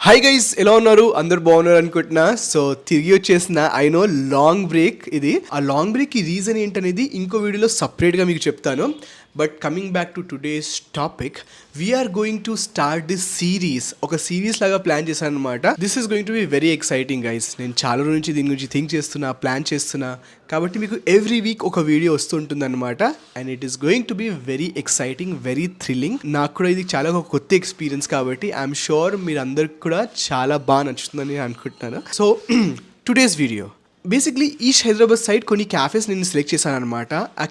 Hi guys, ఎలా ఉన్నారు? అందరు బాగున్నారు అనుకుంటున్నా. సో తిరిగి వచ్చేసిన ఐ నో లాంగ్ బ్రేక్. ఇది ఆ లాంగ్ బ్రేక్ కి రీజన్ ఏంటనేది ఇంకో వీడియోలో సపరేట్గా మీకు చెప్తాను. But coming back to today's topic, we're going to start this series. ఒక సిరీస్ లాగా ప్లాన్ చేశాను అనమాట. This is going to be very exciting guys. నేను చాలా రోజు నుంచి దీని గురించి థింక్ చేస్తున్నా, ప్లాన్ చేస్తున్నా. కాబట్టి మీకు ఎవ్రీ వీక్ ఒక వీడియో వస్తుంటుంది అనమాట. And it is going to be very exciting, very thrilling. నాకు కూడా ఇది చాలా ఒక కొత్త ఎక్స్పీరియన్స్ కాబట్టి ఐఎమ్ షూర్ మీరు అందరికి కూడా చాలా బాగా నచ్చుతుందని అనుకుంటున్నాను. So today's video basically east Hyderabad side కొన్ని క్యాఫేస్ నేను సెలెక్ట్ చేశాను అనమాట. ఆ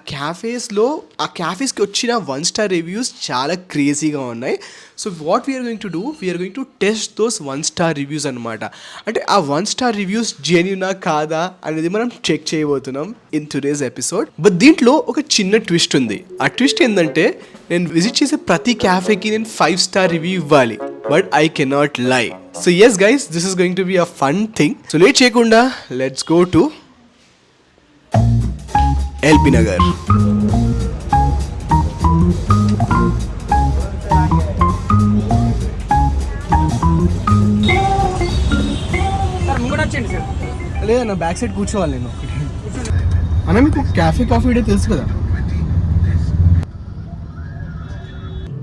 క్యాఫేస్కి వచ్చిన 1 స్టార్ రివ్యూస్ చాలా క్రేజీగా ఉన్నాయి. So what we're going to do, we're going to test those 1 star reviews అనమాట. అంటే ఆ 1 స్టార్ రివ్యూస్ జెన్యూనా కాదా అనేది మనం చెక్ చేయబోతున్నాం ఇన్ టుడేస్ ఎపిసోడ్. బట్ దీంట్లో ఒక చిన్న ట్విస్ట్ ఉంది. ఆ ట్విస్ట్ ఏంటంటే నేను విజిట్ చేసే ప్రతి క్యాఫేకి నేను 5 స్టార్ రివ్యూ ఇవ్వాలి. But I cannot lie. So yes guys, this is going to be a fun thing. So late చేయకుండా let's go to LB Nagar. లేదా నా బ్యాక్ సైడ్ కూర్చోవాలి నేను. అన్న మీకు క్యాఫే కాఫీ డే తెలుసు కదా.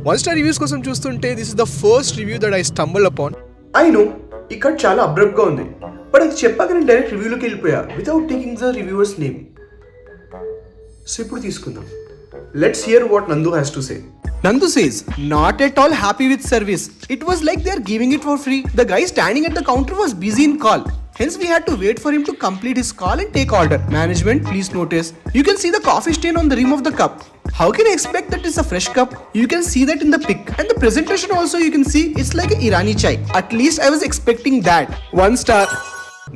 1 స్టార్ రివ్యూస్ కోసం చూస్తుంటే this is the first review that I stumble upon. I know ఇక్కడ చాలా అబ్రప్ట్గా ఉంది, బట్ అది చెప్పాక నేను డైరెక్ట్ రివ్యూలోకి వెళ్ళిపోయా without taking the reviewers name. So ఇప్పుడు తీసుకుందాం. Let's hear what Nandu has to say. Nandu says, not at all happy with service. It was like they are giving it for free. The guy standing at the counter was busy in call. Hence we had to wait for him to complete his call and take order. Management, please notice. You can see the coffee stain on the rim of the cup. How can I expect that it's a fresh cup? You can see that in the pic. And the presentation also you can see it's like a Irani chai. At least I was expecting that. 1 star.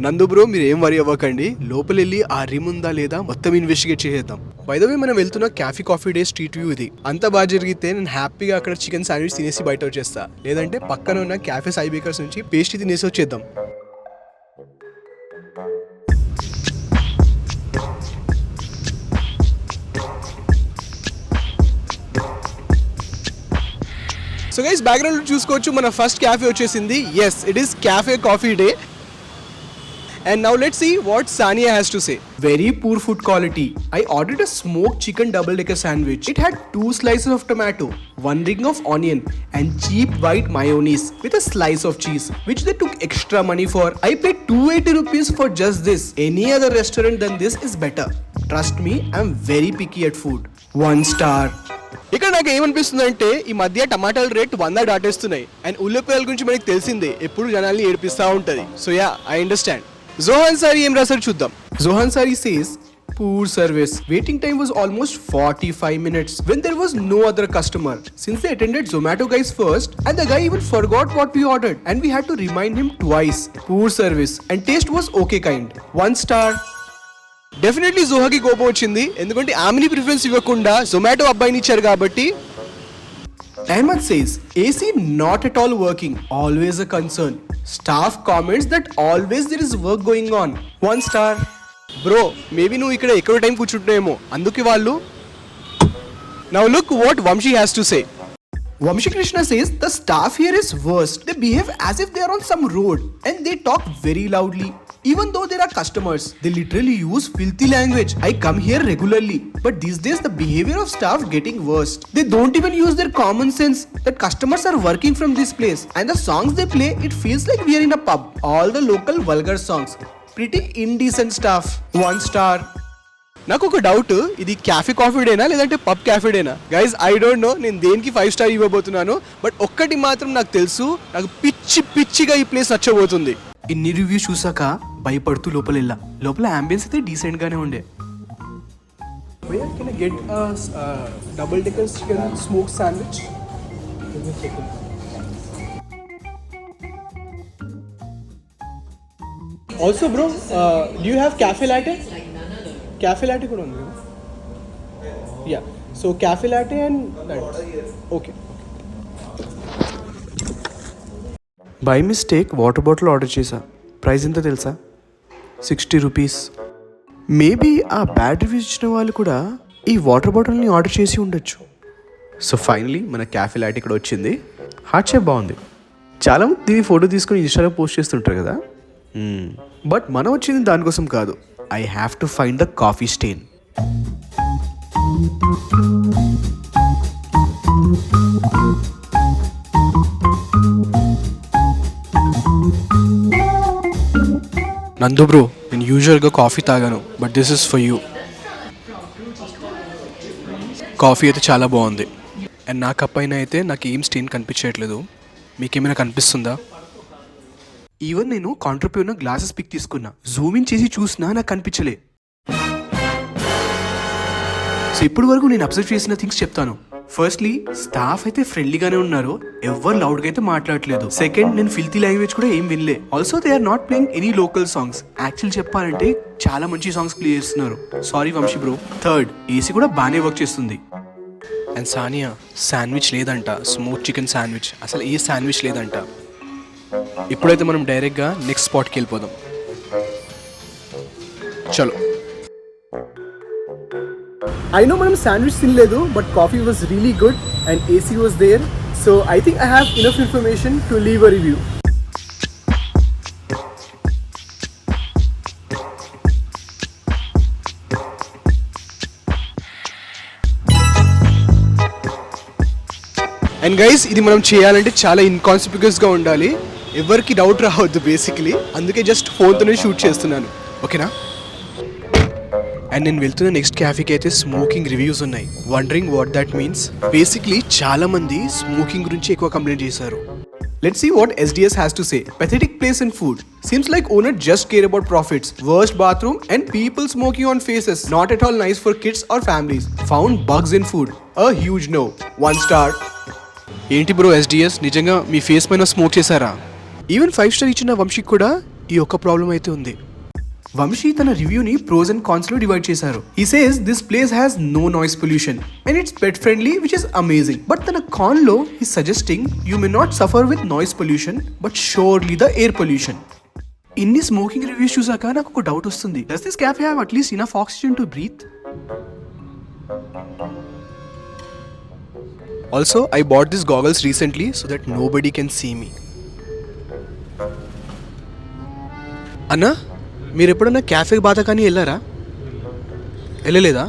నందు bro, మీరు ఏం worry అవ్వకండి. లోపల వెళ్ళి ఆ rim ఉందా లేదా మొత్తం ఇన్వెస్టిగేట్ చేద్దాం. బై ద వే మనం వెళ్తున్న cafe Coffee day street view ఇది. అంత బాగా జరిగితే నేను హ్యాపీగా అక్కడ చికెన్ శాండ్విచ్ తినేసి బయట వచ్చేస్తా. లేదంటే పక్కన ఉన్న క్యాఫే సాయి బేకర్స్ నుంచి పేస్ట్రీ తినేసి వచ్చేద్దాం. సో గైస్, బ్యాక్గ్రౌండ్ చూసుకోవచ్చు మన ఫస్ట్ క్యాఫే వచ్చేసింది. Yes, it is Cafe Coffee Day. And now let's see what Sania has to say. Very poor food quality. I ordered a smoked chicken double-decker sandwich. It had 2 slices of tomato, 1 ring of onion, and cheap white mayonnaise with a slice of cheese, which they took extra money for. I paid 280 rupees for just this. Any other restaurant than this is better. Trust me, I'm very picky at food. 1 star. ఇక్కడ నాకు ఏమనిపిస్తుంది అంటే ఈ మధ్య టమాటాల rate 100 దాటేస్తున్నాయి. And ఉల్లిపాయల గురించి మనకి తెలిసిందే, ఎప్పుడు జనాల్ని ఏడిపిస్తూ ఉంటుంది. So yeah, I understand. Zohan Sari ఏం రాశారు చూద్దాం. Zohan Sari says, poor service. Waiting time was almost 45 minutes when there was no other customer. Since they attended Zomato guys first and the guy even forgot what we ordered and we had to remind him twice. Poor service and taste was okay kind. 1 star. Definitely జోహాకి కోపం వచ్చింది, ఎందుకంటే ఆమెని preference ఇవ్వకుండా జొమాటో అబ్బాయిని ఇచ్చారు కాబట్టి. Ahmed says, AC not at all working, always a concern. Staff comments that always there is work going on. 1 star. Bro, maybe నువ్వు ఇక్కడ ఎక్కువ టైం కూర్చుంటున్నాయేమో, అందుకే వాళ్ళు. Now look what Vamshi has to say. Vamshi Krishna says the staff here is worst. They behave as if they are on some road and they talk very loudly. Even though there are customers, they literally use filthy language. I come here regularly, but these days the behavior of staff getting worse. They don't even use their common sense that customers are working from this place. And the songs they play, it feels like we are in a pub. All the local vulgar songs. Pretty indecent staff. 1 star. నాకు ఒక doubt, ఇది cafe coffee డేనా లేదంటే pub cafe డేనా? Guys, I don't know నేను దేనికి 5 star ఇవ్వబోతున్నాను. But ఒక్కటి మాత్రం నాకు తెలుసు, నాకు పిచ్చిగా ఈ ప్లేస్ నచ్చబోతుంది. ఇన్ని రివ్యూస్ చూసాక భయపడుతూ లోపల అంబియన్స్ అయితే డీసెంట్ గానే ఉండే. Can I get double decker chicken smoke sandwich? Also bro, do you have cafe latte? Cafe latte కూడా ఉంది. Yeah, so cafe latte and okay. By mistake water bottle order చేశా. Price ఎంతో తెలుసా? 60 rupees. Maybe ఆ bad reviews ఇచ్చిన వాళ్ళు కూడా ఈ వాటర్ బాటిల్ని ఆర్డర్ చేసి ఉండొచ్చు. సో ఫైనలీ మన క్యాఫే లాట్ ఇక్కడ వచ్చింది. హాట్ షేప్ బాగుంది. చాలా మంది దీని ఫోటో తీసుకొని ఇన్స్టాలో పోస్ట్ చేస్తుంటారు కదా. బట్ మనం వచ్చింది దానికోసం కాదు. I have to find the coffee stain. Nandu bro, నేను యూజువల్గా కాఫీ తాగాను, but this is for you. Coffee అయితే చాలా బాగుంది. అండ్ నా కప్ పైన అయితే నాకు ఏం స్టెయిన్ కనిపించట్లేదు. మీకేమైనా కనిపిస్తుందా? ఈవెన్ నేను కాంట్రిబ్యూన్న గ్లాసెస్ పిక్ తీసుకున్నా, జూమ్ ఇన్ చేసి చూసినా నాకు కనిపించలే. సో ఇప్పటి వరకు నేను అబ్జర్వ్ చేసిన థింగ్స్ చెప్తాను. ఫస్ట్లీ, స్టాఫ్ అయితే ఫ్రెండ్లీగానే ఉన్నారు, ఎవరు లౌడ్గా అయితే మాట్లాడలేదు. సెకండ్, నేను ఫిల్తీ లాంగ్వేజ్ కూడా ఏం వినలే. Also they are not playing any local songs. Actual చెప్పాలంటే చాలా మంచి సాంగ్స్ ప్లే చేస్తున్నారు. Sorry Vamshi bro. Third, AC కూడా బాగానే వర్క్ చేస్తుంది. అండ్ సానియా, శాండ్విచ్ లేదంట, స్మోక్ చికెన్ శాండ్విచ్. అసలు ఏ శాండ్విచ్ లేదంట. ఇప్పుడైతే మనం డైరెక్ట్గా నెక్స్ట్ స్పాట్కి వెళ్ళిపోదాం. చలో. I know మనం శాండ్విచ్ తినలేదు, but coffee was really good and AC was there. So I think I have enough information to leave a review. And guys, ఇది మనం చేయాలంటే చాలా ఇన్కాన్సిక్వెన్స్గా ఉండాలి. ఎవరికి డౌట్ రావద్దు బేసిక్లీ. అందుకే జస్ట్ ఫోన్తోనే షూట్ చేస్తున్నాను, ఓకేనా? అండ్ నేను వెళ్తున్న నెక్స్ట్ క్యాఫేకి అయితే స్మోకింగ్ రివ్యూస్ ఉన్నాయి. Wondering what that means. Basically చాలా మంది స్మోకింగ్ గురించి ఎక్కువ కంప్లైంట్ చేశారు. Let's see what SDS has to say. Pathetic place in food. Seems like owner just care about profits. Worst bathroom and people smoking on faces. Not at all nice for kids or families. Found bugs in food. A huge no. 1 star. ఏంటి bro SDS, నిజంగా మీ face పైన smoke చేశారా? Even 5 star ఇచ్చిన వంశీకి కూడా ఈ ఒక్క problem అయితే ఉంది. వంశీ తన రివ్యూని ప్రోస్ అండ్ కాన్స్ లో డివైడ్ చేశారు. He says this place has no noise pollution and it's pet friendly, which is amazing. But తన కాన్ లో he's suggesting you may not suffer with noise pollution but surely the air pollution. ఇన్ని smoking reviews చూసాక నాకు ఒక doubt వస్తుంది. Does this cafe have at least enough oxygen to breathe? Also, I bought these goggles recently so that nobody can see me. అన్నా, మీరు ఎప్పుడన్నా cafe బాధ కానీ వెళ్ళారా? వెళ్ళలేదా?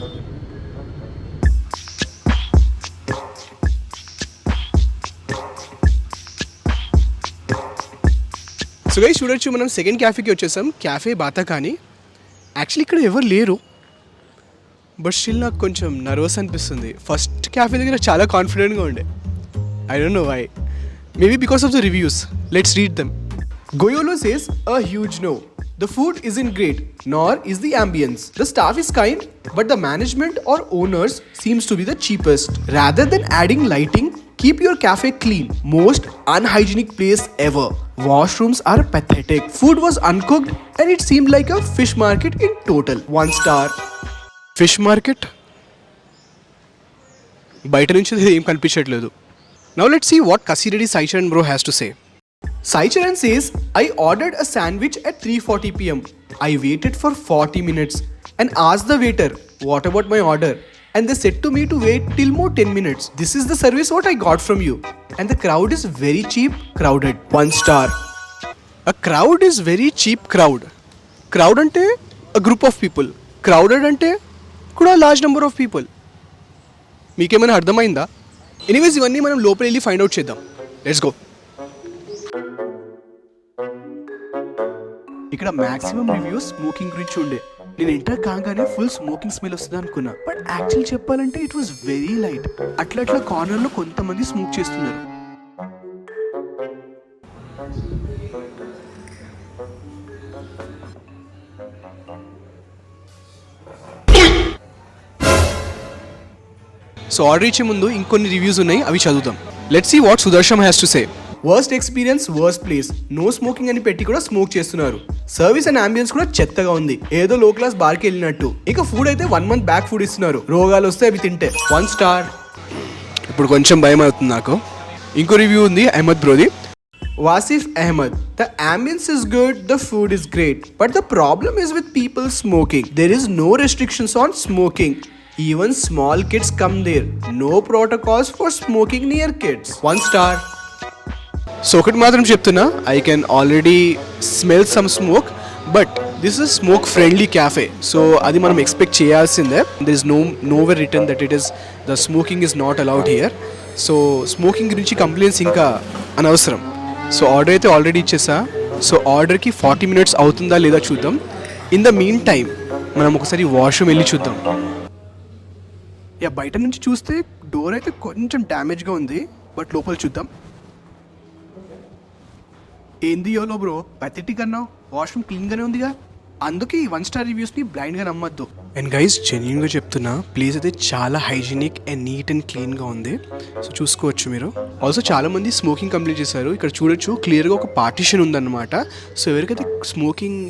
సో గైస్, చూడొచ్చు మనం సెకండ్ క్యాఫేకి వచ్చేసాం. క్యాఫే బాతా కానీ యాక్చువల్లీ ఇక్కడ ఎవరు లేరు, బట్ స్టిల్ నాకు కొంచెం నర్వస్ అనిపిస్తుంది. ఫస్ట్ క్యాఫే దగ్గర చాలా కాన్ఫిడెంట్గా ఉండే. I don't know why. Maybe because of the reviews. Let's read them. Goyolo says a huge no. The food isn't great, nor is the ambience. The staff is kind, but the management or owners seems to be the cheapest. Rather than adding lighting, keep your cafe clean. Most unhygienic place ever. Washrooms are pathetic. Food was uncooked and it seemed like a fish market in total. 1 star. Fish market? బయట నుంచి ఏం కనిపించట్లేదు. Now let's see what Kasireddy Saicharan bro has to say. Saicharan says, I ordered a sandwich at 3:40 p.m. I waited for 40 minutes and asked the waiter, what about my order? And they said to me to wait till more 10 minutes. This is the service what I got from you. And the crowd is very cheap, crowded. 1 star. A crowd is very cheap crowd. Crowd ante a group of people. Crowded ante kuda large number of people. మీకేమైనా అర్థమైందా? Anyways, ఇవన్నీ మనం లోపల వెళ్ళి find out చేద్దాం. Let's go. ఇక్కడ maximum reviews smoking గురించి ఉండే. నేను ఎంటర్ కాగానే ఫుల్ స్మోకింగ్ స్మెల్ వస్తుంది అనుకున్నా, బట్ యాక్చువల్ చెప్పాలంటే ఇట్ వాస్ వెరీ లైట్. అట్లా కార్నర్ లో కొంతమంది స్మోక్ చేస్తున్నారు. సో ఆర్డర్ ఇచ్చే ముందు ఇంకొన్ని రివ్యూస్ ఉన్నాయి, అవి చదువుతాం. Let's see what Sudarshan has to say. Worst experience, worst place. No smoking అని పెట్టి కూడా స్మోక్ చేస్తున్నారు. సర్వీస్ అండ్ అంబియన్స్ కూడా చెత్తగా ఉంది, ఏదో లో క్లాస్ బార్కి వెళ్ళినట్టు. ఇక ఫుడ్ అయితే 1 month బ్యాక్ ఫుడ్ ఇస్తున్నారు. రోగాలు వస్తే అవి తింటే. 1 star. ఇప్పుడు కొంచెం భయం అవుతుంది నాకు. ఇంకో రివ్యూ ఉంది Ahmed బ్రోది. Wasif Ahmed. The ambience is good, the food is great, but the problem is with people smoking. There is no restrictions on smoking. Even small kids come there. No protocols for smoking near kids. 1 star. So ఒకటి మాత్రం చెప్తున్నా, I can already smell some smoke, but this is smoke friendly cafe. So అది మనం expect చేయాల్సిందే. There is nowhere written that it is the smoking is not allowed here. So smoking గురించి complaints ఇంకా అనవసరం. So order అయితే already ఇచ్చేసా. So ఆర్డర్కి 40 minutes అవుతుందా లేదా చూద్దాం. ఇన్ ద మీన్ టైం మనం ఒకసారి వాష్రూమ్ వెళ్ళి చూద్దాం. యా, బయట నుంచి చూస్తే డోర్ అయితే కొంచెం డ్యామేజ్గా ఉంది, బట్ లోపల చూద్దాం. ఏంది యోలో బ్రో, పథెటిక్ అన్నావు, వాష్రూమ్ క్లీన్గానే ఉందిగా. అందుకే ఈ 1 star రివ్యూస్ని బ్లైండ్గా నమ్మద్దు. అండ్ గైస్, జెన్యూన్గా చెప్తున్నా, ప్లేస్ అయితే చాలా హైజీనిక్ అండ్ నీట్ అండ్ క్లీన్గా ఉంది. సో చూసుకోవచ్చు మీరు. ఆల్సో చాలామంది స్మోకింగ్ కంప్లైంట్ చేశారు. ఇక్కడ చూడొచ్చు క్లియర్గా ఒక పార్టీషన్ ఉందన్నమాట. సో ఎవరికైతే స్మోకింగ్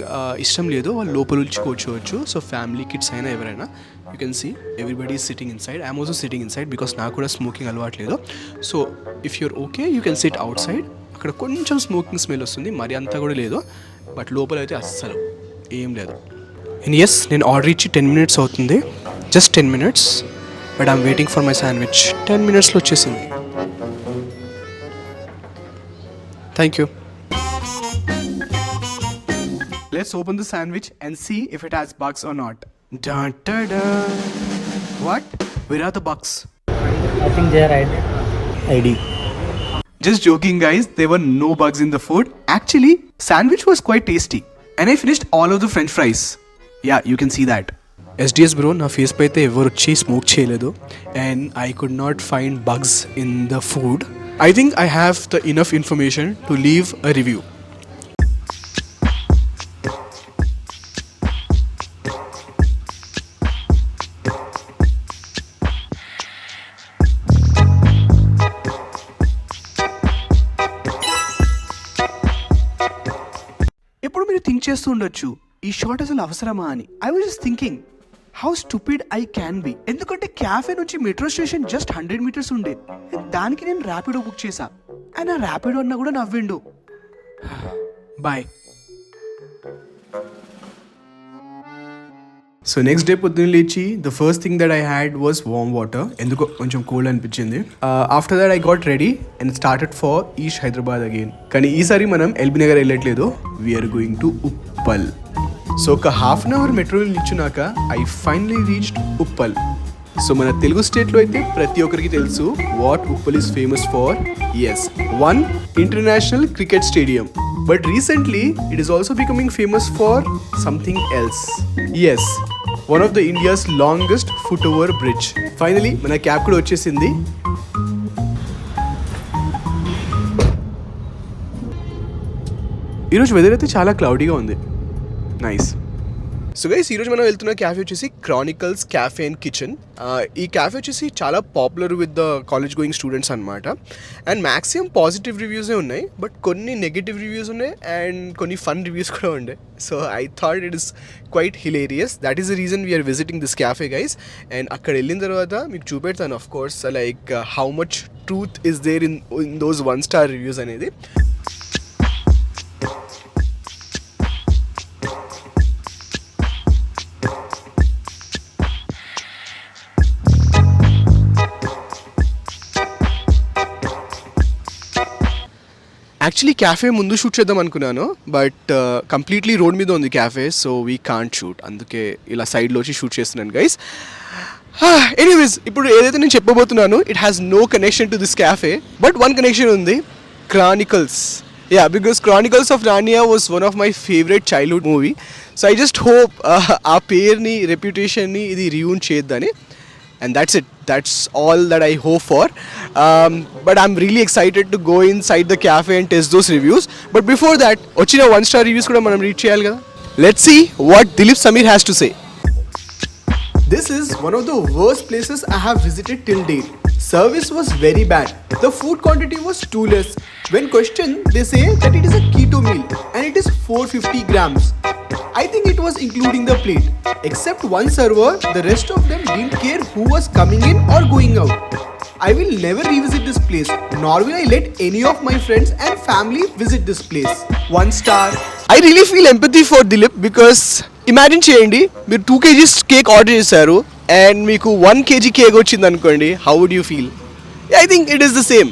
ఇష్టం లేదో వాళ్ళు లోపల నుంచి కూర్చోవచ్చు. సో ఫ్యామిలీ, కిడ్స్ అయినా ఎవరైనా, you can see everybody is sitting inside. I'm also sitting inside because నాకు కూడా స్మోకింగ్ అలవాట్లేదు. So if you're okay, you can sit outside. అక్కడ కొంచెం స్మోకింగ్ స్మెల్ వస్తుంది, మరి అంతా కూడా లేదు, బట్ లోపల అయితే అస్సలు ఏం లేదు. అండ్ ఎస్, నేను ఆర్డర్ ఇచ్చి 10 minutes అవుతుంది, just 10 minutes, but I'm waiting for my sandwich. 10 minutesలో వచ్చేసింది. Thank you. Let's open the sandwich and see if it has bugs or not. Dun, dun, dun. What? Where are the bugs? I think they are ID. Just joking guys, there were no bugs in the food. Actually, sandwich was quite tasty. And I finished all of the french fries. Yeah, you can see that. SDS bro, na face pa aithe evaru vachi smoke cheyaledu and I could not find bugs in the food. I think I have the enough information to leave a review. ఇప్పుడు మీరు think చేస్తూ ఉండొచ్చు, ఈ shot అసలు అవసరమా అని. I was just thinking how stupid I can be. ఎందుకంటే cafe నుంచి మెట్రో స్టేషన్ జస్ట్ 100 meters ఉండే, దానికి నేను ర్యాపిడో బుక్ చేశా. అండ్ ఆ ర్యాపిడో అన్న కూడా నవ్విండు. బాయ్. సో నెక్స్ట్ డే పొద్దున్న లేచి the first thing that I had was warm water. ఎందుకో కొంచెం కోల్డ్ అనిపించింది. After that I got ready and started for east Hyderabad again. కానీ ఈసారి మనం ఎల్బీ నగర్ వెళ్ళట్లేదు, we're going to Uppal. So ఒక ½ an hour మెట్రో నిల్చున్నాక I finally reached Uppal. So మన తెలుగు స్టేట్లో అయితే ప్రతి ఒక్కరికి తెలుసు what Uppal is famous for. Yes, 1 international cricket stadium. But recently, it is also becoming famous for something else. Yes, one of the India's longest foot-over bridge. Finally, మన cab కూడా వచ్చేసింది. ఈరోజు వెదర్ అయితే చాలా క్లౌడీగా ఉంది. నైస్. సో గైస్, ఈరోజు మనం వెళ్తున్న క్యాఫే వచ్చేసి క్రానికల్స్ క్యాఫే అండ్ కిచెన్. ఈ క్యాఫే వచ్చేసి చాలా popular with the college going students అనమాట. అండ్ మ్యాక్సిమం పాజిటివ్ రివ్యూసే ఉన్నాయి, బట్ కొన్ని నెగిటివ్ రివ్యూస్ ఉన్నాయి అండ్ కొన్ని ఫన్ రివ్యూస్ కూడా ఉన్నాయి. So I thought it is quite hilarious. That is the reason we're visiting this cafe guys. And అక్కడ వెళ్ళిన తర్వాత మీకు చూపెడతాను of course like how much truth is there in those 1 star reviews అనేది. Actually cafe ముందు shoot చేద్దాం అనుకున్నాను, but completely road మీద ఉంది cafe, so we can't shoot. అందుకే ఇలా సైడ్లో వచ్చి షూట్ చేస్తున్నాను గైస్. ఎనీవేస్, ఇప్పుడు ఏదైతే నేను చెప్పబోతున్నాను it has no connection to this cafe, but 1 connection ఉంది. Chronicles. Yeah, because Chronicles of Narnia was one of my favourite childhood movie. So I just hope ఆ పేరుని, రెప్యుటేషన్ని ఇది రియూన్ చేద్దని. And that's it. That's all that I hope for. But I'm really excited to go inside the cafe and test those reviews. But before that, ochina 1 star reviews kuda manam read cheyali kada. Let's see what Dilip Samir has to say. This is one of the worst places I have visited till date. Service was very bad. The food quantity was too less. When questioned, they say that it is a keto meal and it is 450 grams. I think it was including the plate. Except one server, the rest of them didn't care who was coming in or going out. I will never revisit this place, nor will I let any of my friends and family visit this place. 1 star. I really feel empathy for Dilip because imagine cheyandi, మీరు 2 kgs cake order చేశారు and మీకు 1 kg cake వచ్చింది అనుకోండి, how would you feel? I think it is the same.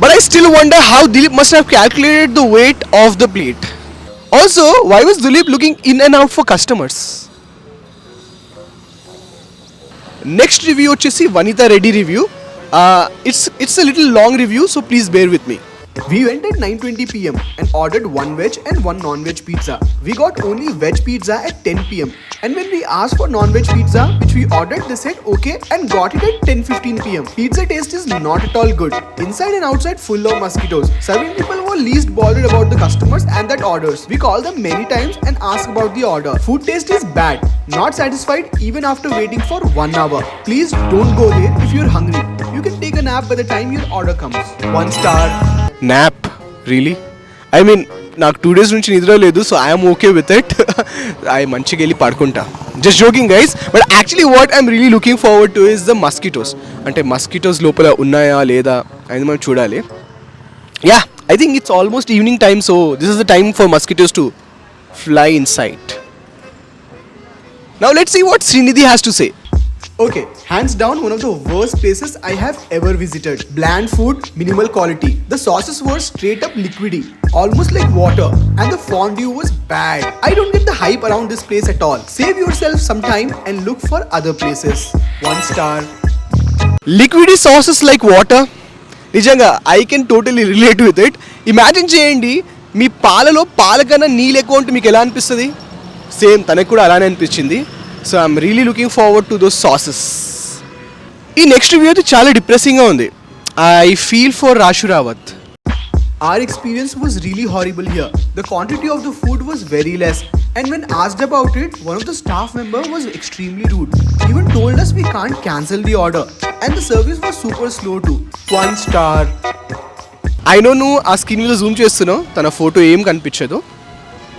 But I still wonder how Dilip must have calculated the weight of the plate. Also, why was Dilip looking in and out for customers? Next review వచ్చేసి Vanita Reddy review. It's a little long review, so please bear with me. We went at 9:20 p.m. and ordered one veg and one non-veg pizza. We got only veg pizza at 10 p.m. And when we asked for non-veg pizza, which we ordered, they said okay and got it at 10:15 p.m. Pizza taste is not at all good. Inside and outside full of mosquitoes. Serving people were least bothered about the customers and that orders. We called them many times and asked about the order. Food taste is bad. Not satisfied even after waiting for 1 hour. Please don't go there if you're hungry. You can take a nap by the time your order comes. 1 star. Nap? Really? I mean, నాకు 2 days నుంచి నిద్ర లేదు, so I'm okay with it. I మంచిగా వెళ్ళి పడుకుంటా. Just joking guys, but actually what I'm really looking forward to is the mosquitoes. అంటే mosquitoes లోపల ఉన్నాయా లేదా అనేది మనం చూడాలి. Yeah, I think it's almost evening time, so this is the time for mosquitoes to fly inside. Now let's see what Srinidhi has to say. Okay, hands down one of the worst places I have ever visited. Bland food, minimal quality. The sauces were straight up liquidy, almost like water, and the fondue was bad. I don't get the hype around this place at all. Save yourself some time and look for other places. 1 star. Liquidy sauces like water? నిజంగా I can totally relate with it. Imagine చేయండి, మీ పాలలో పాలకన్నా నీళ్ళు ఎక్కువ ఉంటే మీకు ఎలా అనిపిస్తుంది? Same తనకు కూడా అలానే అనిపించింది. So I'm really looking forward to those sauces. ఈ నెక్స్ట్ రివ్యూ అయితే చాలా డిప్రెసింగ్గా ఉంది. I feel for Rashu Rawat. Our experience was really horrible here. The quantity of the food was very less. And when asked about it, one of the staff member was extremely rude. He even told us we can't cancel the order. And the service was super slow too. 1 star. I know నువ్వు ఆ screen మీద Zoom చేస్తున్నావు, తన photo ఏం కనిపించదు.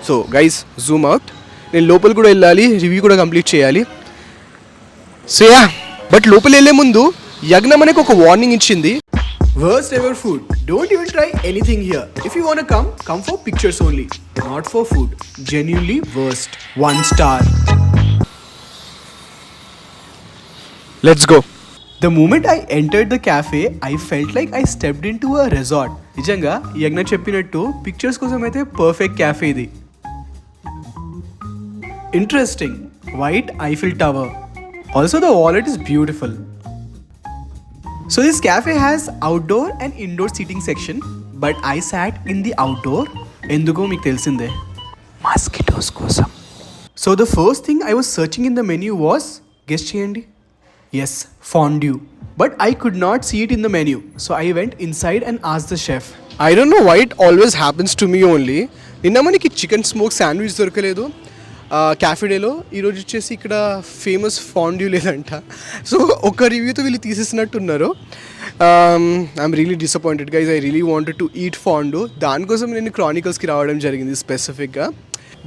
So guys, Zoom out. నేను లోపల కూడా వెళ్ళాలి, రివ్యూ కూడా కంప్లీట్ చేయాలి. సో యా, బట్ లోపల వెళ్ళే ముందు యజ్ఞ మనకు ఒక వార్నింగ్ ఇచ్చింది. Worst ever food. Don't even try anything here. If you want come for pictures only, not for food. Genuinely worst. 1 star. Let's go. The moment I entered the cafe, I felt like I stepped into a resort. నిజంగా యజ్ఞ చెప్పినట్టు pictures కోసం అయితే perfect cafe ఇది. Interesting. White Eiffel Tower. Also the wallet is beautiful. So this cafe has outdoor and indoor seating section, but I sat in the outdoor. ఎందుకో మీకు తెలిసిందే, mosquitoes కోసం. So the first thing I was searching in the menu was, guess చేయండి. Yes, fondue. But I could not see it in the menu. So I went inside and asked the chef. I don't know why it always happens to me only. నిన్న మనకి chicken smoke sandwich దొరకలేదు cafe డేలో. ఈరోజు వచ్చేసి ఇక్కడ famous fondue లేదంట. So ఒక రివ్యూతో వీళ్ళు తీసేసినట్టున్నారు. I'm really disappointed guys. I really wanted to eat fondue. దానికోసం నేను క్రానికల్స్కి రావడం జరిగింది స్పెసిఫిక్గా.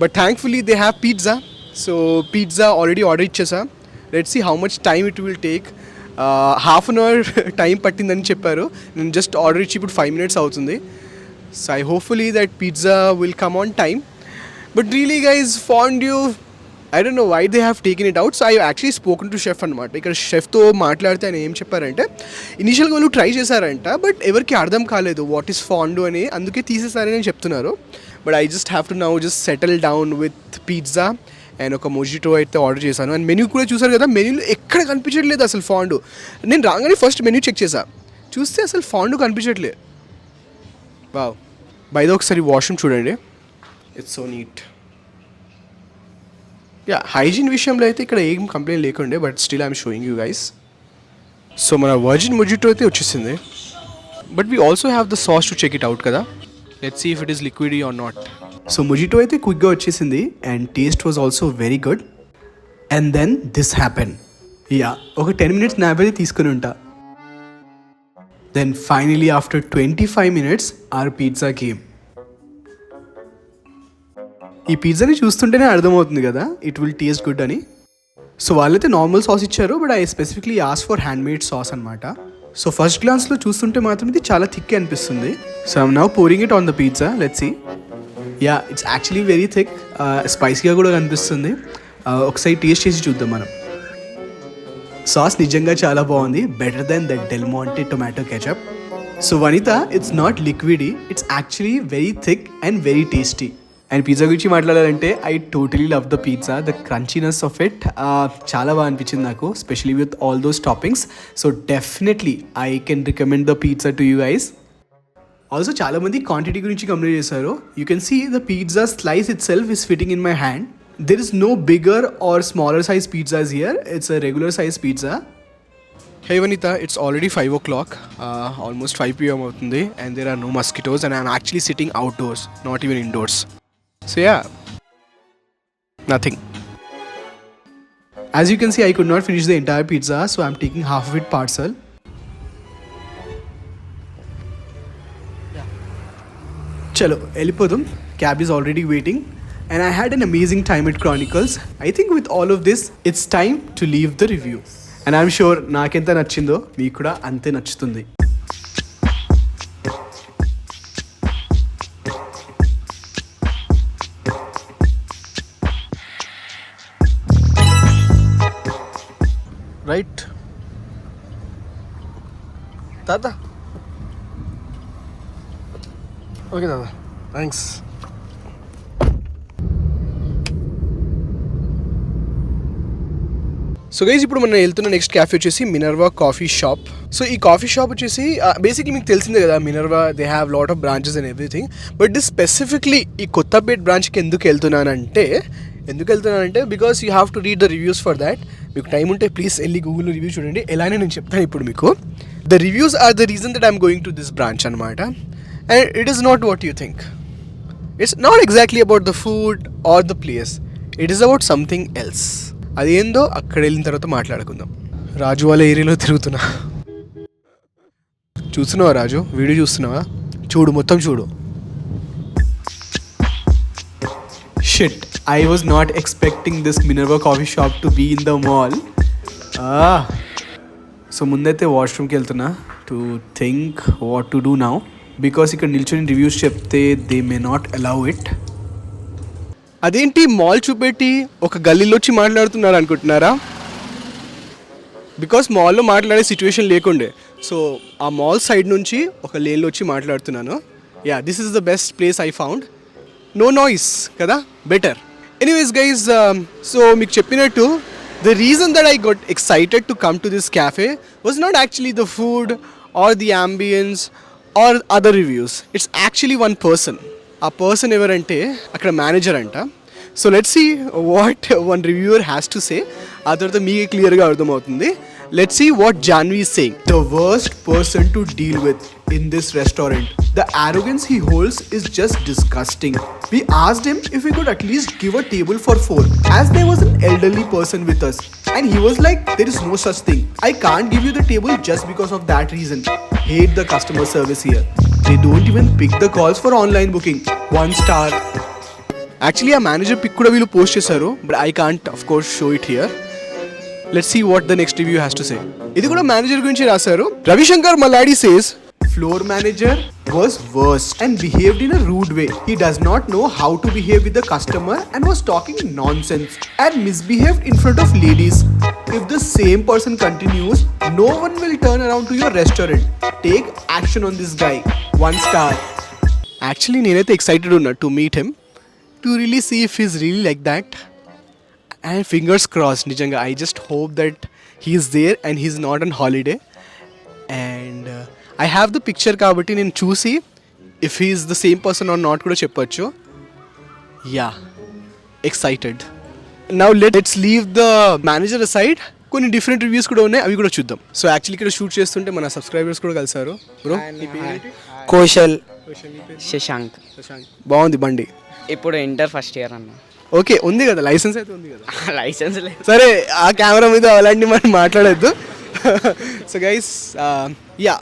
But thankfully they have pizza. So pizza already order ఇచ్చేసా. Let's see how much time it will take. Half an hour time పట్టిందని చెప్పారు. నేను జస్ట్ ఆర్డర్ ఇచ్చి ఇప్పుడు 5 minutes అవుతుంది. So I hopefully that pizza will come on time. But really guys, fondue, I don't know why they have taken it out. So I actually spoken to chef అనమాట. ఇక్కడ షెఫ్తో మాట్లాడితే ఆయన ఏం చెప్పారంటే, ఇనిషియల్గా వాళ్ళు ట్రై చేశారంట, బట్ ఎవరికి అర్థం కాలేదు వాట్ ఈస్ ఫాండు అని, అందుకే తీసేసారని చెప్తున్నారు. But I just have to now just settle down with pizza and ఒక మొజిటో అయితే ఆర్డర్ చేశాను. అండ్ మెన్యూ కూడా చూసారు కదా, మెన్యూలో ఎక్కడ కనిపించట్లేదు అసలు ఫాండు. నేను రాగానే ఫస్ట్ మెన్యూ చెక్ చేశా, చూస్తే అసలు ఫాండు కనిపించట్లేదు. వావ్. బై ద ఒకసారి వాష్రూమ్ చూడండి, it's so neat. Yeah, hygiene విషయంలో అయితే ఇక్కడ ఏం కంప్లైంట్ లేకుండే, but still I'm showing you guys. So మన వర్జిన్ మొజిటో అయితే వచ్చేసింది, but we also have the sauce to check it out కదా. Let's see if it is liquidy or not. So mojito అయితే క్విక్గా వచ్చేసింది and taste was also very good. And then this happen. Yeah, ఒక 10 minutes nap అయితే తీసుకుని ఉంటా. Then finally after 25 minutes our pizza came. ఈ పిజ్జాని చూస్తుంటేనే అర్థమవుతుంది కదా ఇట్ విల్ టేస్ట్ గుడ్ అని. సో వాళ్ళైతే నార్మల్ సాస్ ఇచ్చారు, but I specifically ask for handmade sauce అనమాట. సో ఫస్ట్ గ్లాన్స్లో చూస్తుంటే మాత్రం ఇది చాలా థిక్ అనిపిస్తుంది. So I'm now pouring it on the pizza. Let's see. Yeah, it's actually very thick. స్పైసీగా కూడా కనిపిస్తుంది. ఒకసారి టేస్ట్ చేసి చూద్దాం మనం. సాస్ నిజంగా చాలా బాగుంది, better than that Del Monte tomato ketchup. So Vanita, it's not liquidy, it's actually very thick and very tasty. And pizza గురించి మాట్లాడాలంటే I totally love the pizza, the crunchiness of it చాలా బాగా అనిపించింది నాకు, specially with all those toppings. So definitely I can recommend the pizza to you guys. Also చాలామంది quantity గురించి complaint చేశారు. You can see the pizza slice itself is fitting in my hand. There is no bigger or smaller size pizzas here, it's a regular size pizza. Hey Vanita, it's already 5 o'clock, almost 5 p.m. అవుతుంది, and there are no mosquitoes and I'm actually sitting outdoors, not even indoors. So yeah, nothing. As you can see, I could not finish the entire pizza, so I'm taking half of it parcel. Chalo, వెళ్ళిపోదాం. Cab is already waiting and I had an amazing time at Chronicles. I think with all of this, it's time to leave the review. And I'm sure నాకెంత నచ్చిందో మీకు కూడా అంతే నచ్చుతుంది. Right తాత. Okay తాత, thanks. So guys ఇప్పుడు మనం వెళ్తున్న నెక్స్ట్ క్యాఫే వచ్చేసి మినర్వా కాఫీ షాప్. సో ఈ కాఫీ షాప్ వచ్చేసి బేసిక్లీ మీకు తెలిసిందే కదా, Minerva they have lot of branches and everything. But this specifically ఈ కొత్తపేట్ బ్రాంచ్కి ఎందుకు వెళ్తున్నానంటే because you have to read the reviews for that. మీకు టైం ఉంటే ప్లీజ్ వెళ్ళి గూగుల్లో రివ్యూ చూడండి. ఎలానే నేను చెప్తాను ఇప్పుడు మీకు. The reviews are the reason that I'm going to this branch అనమాట. And it is not what you think. It's not exactly about the food or the place, it is about something else. అదేందో అక్కడ వెళ్ళిన తర్వాత మాట్లాడుకుందాం. రాజు వాళ్ళ ఏరియాలో తిరుగుతున్నా. చూస్తున్నావా రాజు? వీడియో చూస్తున్నావా? చూడు, మొత్తం చూడు. Shit, I was not expecting this Minerva coffee shop to be in the mall. So ముందైతే వాష్రూమ్కి వెళ్తున్నా to think what to do now, because ఇక్కడ నిల్చొని రివ్యూస్ చెప్తే they may not allow it. అదేంటి మాల్ చూపెట్టి ఒక గల్లీలో వచ్చి మాట్లాడుతున్నారు అనుకుంటున్నారా? బికాస్ మాల్లో మాట్లాడే సిచ్యువేషన్ లేకుండే, సో ఆ మాల్ సైడ్ నుంచి ఒక లేన్లో వచ్చి మాట్లాడుతున్నాను. Yeah, this is the best place I found. No noise కదా, బెటర్. ఎనీవేస్ గైజ్, సో మీకు చెప్పినట్టు the reason that I got excited to come to this cafe was not actually the food or the ambience or other reviews. It's actually one person. ఆ person ఎవరంటే అక్కడ manager అంట. So let's see what one reviewer has to say. ఆ తర్వాత మీకు క్లియర్గా అర్థమవుతుంది. Let's see what Janhvi is saying. The worst person to deal with in this restaurant. The arrogance he holds is just disgusting. We asked him if we could at least give a table for 4, as there was an elderly person with us, and he was like, there is no such thing. I can't give you the table just because of that reason. Hate the customer service here. They don't even pick the calls for online booking. 1 star. Actually ఆ manager pic కూడా వీళ్ళు post చేశారు, but I can't of course show it here. Let's see what the next review has to say. ఇది కూడా manager గురించి రాశారు. Ravishankar Malladi says floor manager was worse and behaved in a rude way. He does not know how to behave with the customer and was talking nonsense and misbehaved in front of ladies. If the same person continues, no one will turn around to your restaurant. Take action on this guy. 1 star. Actually నేనైతే excited ఉన్నా to meet him, to really see if he's really like that. And fingers crossed, నిజంగా I just hope that he's there and he's not on holiday. And I have the picture కాబట్టి నేను చూసి if he is the same person are not కూడా చెప్పొచ్చు. Yeah, excited. Now let's leave the manager side. కొన్ని different reviews కూడా ఉన్నాయి, అవి కూడా చూద్దాం. సో యాక్చువల్లీ ఇక్కడ షూట్ చేస్తుంటే మన సబ్స్క్రైబర్స్ కూడా కలిసారు. బ్రో, కౌశల్, శశాంక్. బాగుంది బండి. ఇప్పుడు ఇంటర్ ఫస్ట్ ఇయర్ అన్న. ఓకే, ఉంది కదా, లైసెన్స్ అయితే ఉంది కదా. లైసెన్స్ లేదు. సరే, ఆ కెమెరా మీద అలాంటివి మనం మాట్లాడద్దు. So guys, yeah,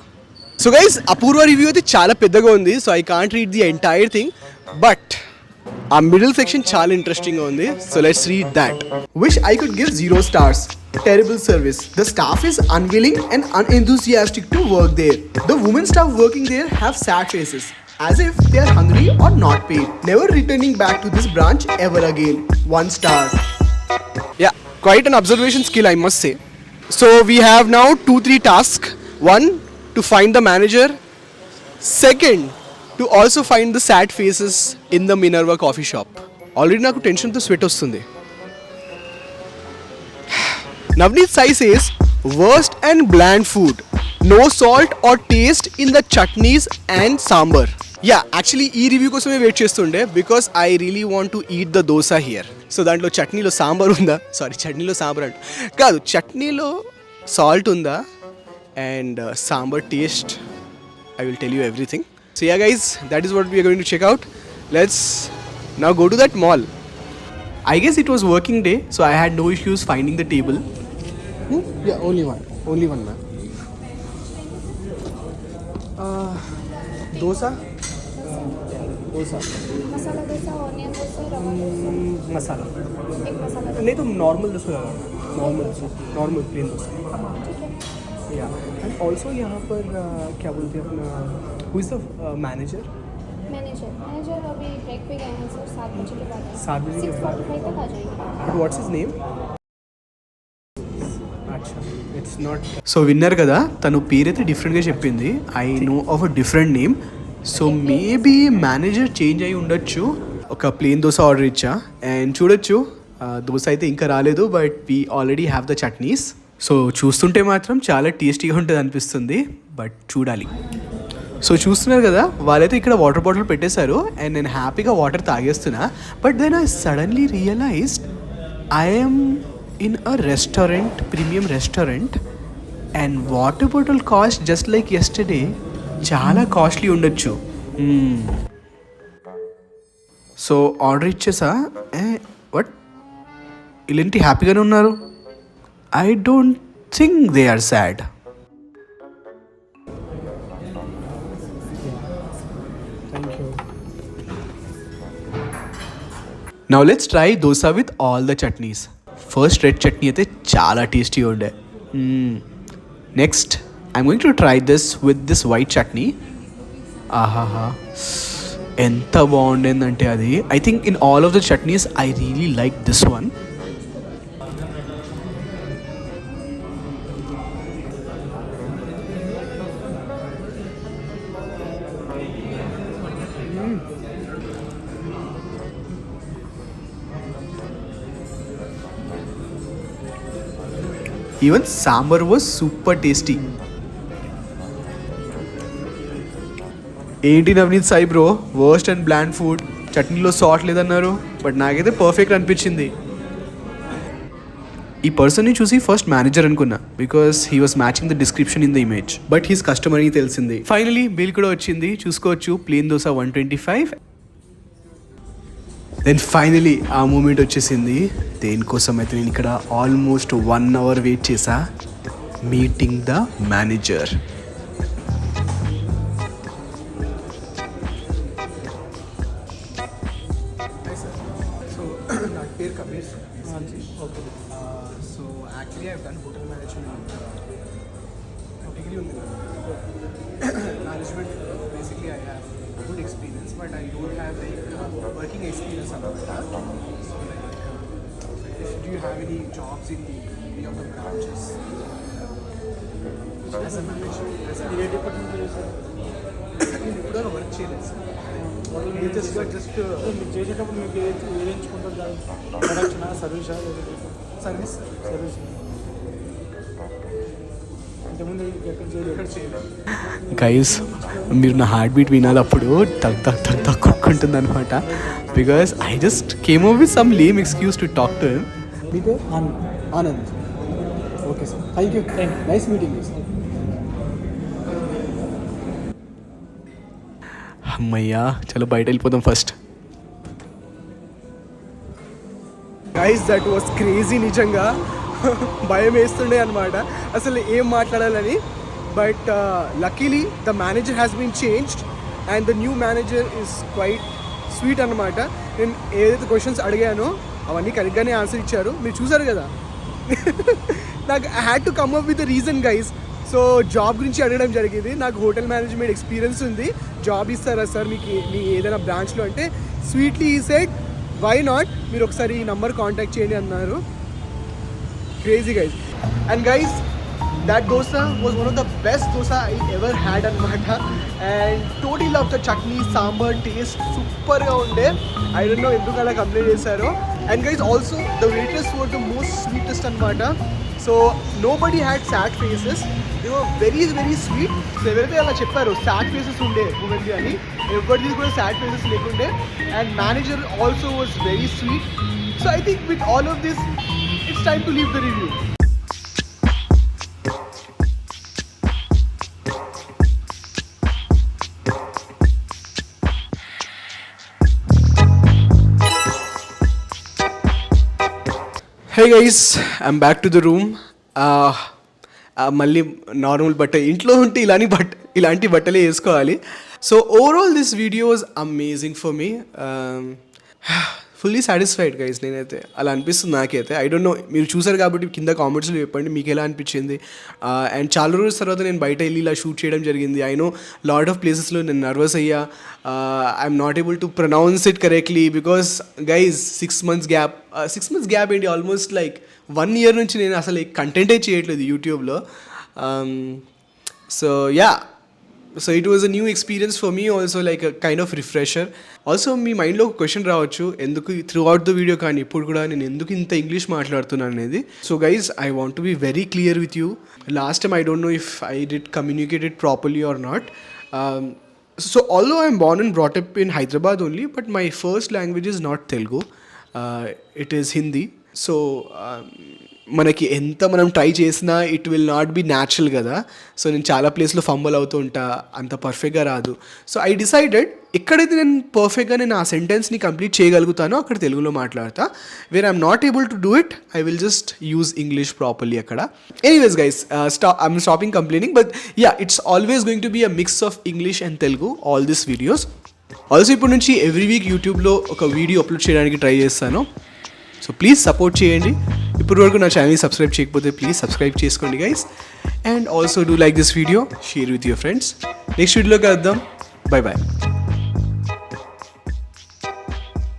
so guys, Apoorva review అయితే చాలా పెద్దగా ఉంది. So I can't read the entire thing, but ఆ మిడిల్ సెక్షన్ చాలా ఇంట్రెస్టింగ్గా ఉంది. So let's read that. Wish I could give 0 stars. Terrible service. The staff is unwilling and unenthusiastic to work there. The women staff working there have sad faces, as if they are hungry or not paid. Never returning back to this branch ever again. 1 star. Yeah, quite an observation skill, I must say. So we have now 2-3 tasks. 1, to find the manager. Second, to also find the sad faces in the Minerva coffee shop. Already నాకు టెన్షన్తో sweat వస్తుంది. Navneet Sai says, worst and bland food. No salt or taste in the chutneys and sambar. Yeah, actually ఈ review కోసమే wait చేస్తుండే because I really want to eat the dosa here. So దాంట్లో చట్నీలో సాంబార్ ఉందా, sorry చట్నీలో సాంబార్ అంట కాదు, చట్నీలో సాల్ట్ ఉందా and sambar taste, I will tell you everything. So yeah guys, that is what we are going to check out. Let's now go to that mall. I guess it was working day, so I had no issues finding the table. Yeah, only one ma'am. Dosa? Dosa. Masala dosa, onion dosa, rava dosa, Masala. एक मसाला नहीं तो normal dosa, normal plain dosa. ठीक है. या and also यहाँ पर क्या बोलते हैं अपना, who is the manager? Manager अभी ब्रेक पे गए हैं सर, 7 बजे के बाद 7 बजे के बाद. 6:45 तक आ जाएंगे. What's his name? It's not. So winner కదా, తను పేరైతే డిఫరెంట్గా చెప్పింది. I know of a different name. So maybe manager change అయి ఉండొచ్చు. ఒక ప్లేన్ దోశ ఆర్డర్ ఇచ్చా అండ్ చూడొచ్చు దోశ అయితే ఇంకా రాలేదు, but we already have the chutneys. So చూస్తుంటే మాత్రం చాలా టేస్టీగా ఉంటుంది అనిపిస్తుంది, బట్ చూడాలి. సో చూస్తున్నారు కదా, వాళ్ళైతే ఇక్కడ వాటర్ బాటిల్ పెట్టేశారు అండ్ నేను హ్యాపీగా వాటర్ తాగేస్తున్నా. But then I suddenly realized I'm in a restaurant, premium restaurant, and water bottle cost just like yesterday చాలా కాస్ట్లీ ఉండొచ్చు. సో ఆర్డర్ ఇచ్చేసా. బట్ వీళ్ళేంటి హ్యాపీగానే ఉన్నారు? I don't think they are sad. Now let's try dosa with all the chutneys. First red chutney అయితే చాలా టేస్టీగా ఉండే. Next I'm going to try this with this white chutney. ఆహాహా, ఎంత బాగుండేందంటే అది. I think in all of the chutneys I really like this one. Even sambar was super tasty. ఏంటి Navneet Sai bro, worst and bland food, చట్నీలో salt లేదన్నారు, but నాకైతే perfect అనిపించింది. ఈ పర్సన్ని చూసి ఫస్ట్ మేనేజర్ అనుకున్నా because he was matching the description in the image, but he's customer అని తెలిసింది. ఫైనలీ బిల్ కూడా వచ్చింది, చూసుకోవచ్చు. ప్లేన్ దోశ 125. దెన్ ఫైనలీ ఆ మూమెంట్ వచ్చేసింది. దేనికోసం అయితే నేను ఇక్కడ ఆల్మోస్ట్ 1 hour వెయిట్ చేసా, మీటింగ్ ద మేనేజర్. సో నా పేరు Kabir. Okay. So actually I done hotel management degree ఉంది. Management basically I have good experience, but I don't have like working experience about that. So like, do you have any jobs in any of the branches as a manager? As a department, ఇప్పుడు work చేయలేదు sir. Just మీరు చేసేటప్పుడు మీకు ఏది ఎంచుకుంటారు? ప్రొడక్షనా, సర్వీసా? Service. ఇంతకుముందు ఎక్కడ చేయలేదు. గైస్, మీరు నా హార్ట్ బీట్ వినాలి అప్పుడు తగ్ తగ్ తగ్ తగ్ కొట్టుకుంటుంది అనమాట. Because I just came up with some lame excuse to talk to him. మీ పేరు? Anand. Okay sir, thank you. Nice meeting you sir. అమ్మయ్యా, చలో బయట వెళ్ళిపోదాం first. Guys, that was crazy. నిజంగా భయం వేస్తుండే అనమాట అసలు ఏం మాట్లాడాలని. But luckily the manager has been changed and the new manager is quite sweet అనమాట. నేను ఏదైతే క్వశ్చన్స్ అడిగానో అవన్నీ కరెక్ట్గానే ఆన్సర్ ఇచ్చారు. మీరు చూసారు కదా. నాకు I had to come up with reason guys. So job గురించి అడగడం జరిగింది. నాకు హోటల్ మేనేజ్మెంట్ ఎక్స్పీరియన్స్ ఉంది, జాబ్ ఇస్తారా సార్ మీకు మీ ఏదైనా బ్రాంచ్లో అంటే, స్వీట్లీ ఈ సెడ్ వై నాట్, మీరు ఒకసారి ఈ నంబర్ కాంటాక్ట్ చేయండి అన్నారు. Crazy guys. And guys, that dosa was one of the best dosa I ever had at Mata. And total love the chutney sambar taste సూపర్గా ఉండే. ఐ డోంట్ నో ఎందుకు అలా కంప్లైంట్ చేశారో. And guys also the waiters were the most sweetest అనమాట. So nobody had sad faces, they were very very sweet. So ఎవరైతే అలా చెప్పారో sad faces ఉండే మూమెంట్ అని, ఎవరిది కూడా సాడ్ ఫేసెస్ లేకుండే. And manager also was very sweet. So I think with all of this it's time to leave the review. Hey guys, I'm back to the room. మళ్ళీ normal బట్ట, ఇంట్లో ఉంటే ఇలాంటి బట్టలే వేసుకోవాలి. So overall this video was amazing for me. Fully satisfied guys, నేనైతే అలా అనిపిస్తుంది నాకైతే. ఐ డోంట్ నో, మీరు చూసారు కాబట్టి కింద కామెంట్స్లో చెప్పండి మీకు ఎలా అనిపించింది. అండ్ చాలా రోజుల తర్వాత నేను బయట వెళ్ళి ఇలా షూట్ చేయడం జరిగింది. ఐ నో లాట్ ఆఫ్ ప్లేసెస్లో నేను నర్వస్ అయ్యా. I'm not able to pronounce it correctly because guys 6 months gap ఏంటి, ఆల్మోస్ట్ లైక్ 1 year నుంచి నేను అసలు కంటెంటే చేయట్లేదు యూట్యూబ్లో. So yeah, so it was a new experience for me also, like a kind of refresher. Also మీ మైండ్లో ఒక క్వశ్చన్ రావచ్చు, ఎందుకు త్రూ అవుట్ ద వీడియో కానీ ఇప్పుడు కూడా నేను ఎందుకు ఇంత ఇంగ్లీష్ మాట్లాడుతున్నాను అనేది. So guys, I want to be very clear with you. Last time I don't know if I did communicated properly or not. So although I am born and brought up in Hyderabad only, but my first language is not Telugu. It is Hindi. So మనకి ఎంత మనం try చేసినా it will not be natural కదా. So నేను చాలా ప్లేస్లో ఫంబల్ అవుతూ ఉంటా, అంత పర్ఫెక్ట్గా రాదు. సో ఐ డిసైడెడ్ ఎక్కడైతే నేను పర్ఫెక్ట్గా నేను ఆ సెంటెన్స్ని కంప్లీట్ చేయగలుగుతానో అక్కడ తెలుగులో మాట్లాడతా. Where I'm not able to do it, I will just use English properly అక్కడ. Anyways guys, I'm stopping complaining, but yeah, it's always going to be a mix of English and Telugu all this videos. Also ఇప్పటి నుంచి every week యూట్యూబ్లో ఒక video upload చేయడానికి try చేస్తాను. So please support చేయండి. ఇప్పటి వరకు నా ఛానల్ని సబ్స్క్రైబ్ చేయకపోతే ప్లీజ్ సబ్స్క్రైబ్ చేసుకోండి guys. And also do like this video, share with your friends. Next వీడియోలో కలుద్దాం. Bye bye.